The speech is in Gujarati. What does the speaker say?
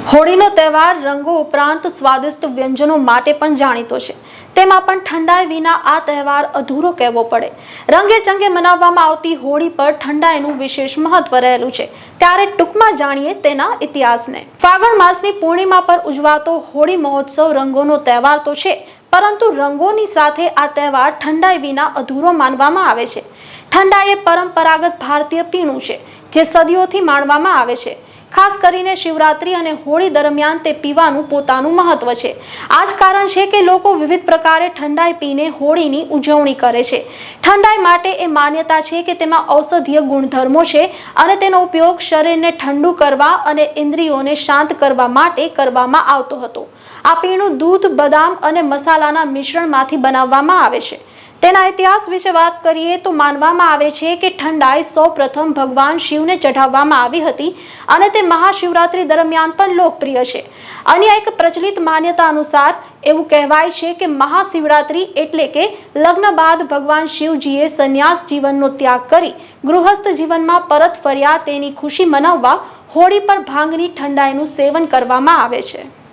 હોળીનો તહેવાર રંગો ઉપરાંત સ્વાદિષ્ટ વ્યંજનો માટે પણ જાણીતો છે। તેમાં પણ ઠંડાઈ વિના આ તહેવાર અધૂરો કહેવો પડે। રંગે ચંગે મનાવવામાં આવતી હોળી પર ઠંડાઈનું વિશેષ મહત્વ રહેલું છે। ત્યારે ટૂંકમાં જાણીએ તેના ઇતિહાસને। ફાગણ માસની પૂર્ણિમા પર ઉજવાતો હોળી મહોત્સવ રંગોનો તહેવાર તો છે, પરંતુ રંગોની સાથે આ તહેવાર ઠંડાઈ વિના અધૂરો માનવામાં આવે છે। ઠંડાઈ એ પરંપરાગત ભારતીય પીણું છે, જે સદીઓથી માણવામાં આવે છે। ખાસ કરીને શિવરાત્રી અને હોળી દરમિયાન તે પીવાનું પોતાનું મહત્વ છે। આ જ કારણ છે કે લોકો વિવિધ પ્રકારે ઠંડાઈ પીને હોળીની ઉજવણી કરે છે। ઠંડાઈ માટે એ માન્યતા છે કે તેમાં ઔષધીય ગુણધર્મો છે અને તેનો ઉપયોગ શરીરને ઠંડુ કરવા અને ઇન્દ્રિયોને શાંત કરવા માટે કરવામાં આવતો હતો। આ પીણું દૂધ, બદામ અને મસાલાના મિશ્રણમાંથી બનાવવામાં આવે છે। તેના ઇતિહાસ વિશે વાત કરીએ તો માનવામાં આવે છે કે ઠંડાઈ સૌપ્રથમ ભગવાન શિવને ચઢાવવામાં આવી હતી અને તે મહાશિવરાત્રી દરમિયાન પણ લોકપ્રિય છે। અન્ય એક પ્રચલિત માન્યતા અનુસાર એવું કહેવાય છે કે મહાશિવરાત્રી એટલે કે લગ્ન બાદ ભગવાન શિવજીએ સંન્યાસ જીવનનો ત્યાગ કરી ગૃહસ્થ જીવનમાં પરત ફર્યા તેની ખુશી મનાવવા હોળી પર ભાંગની ઠંડાઈનું સેવન કરવામાં આવે છે।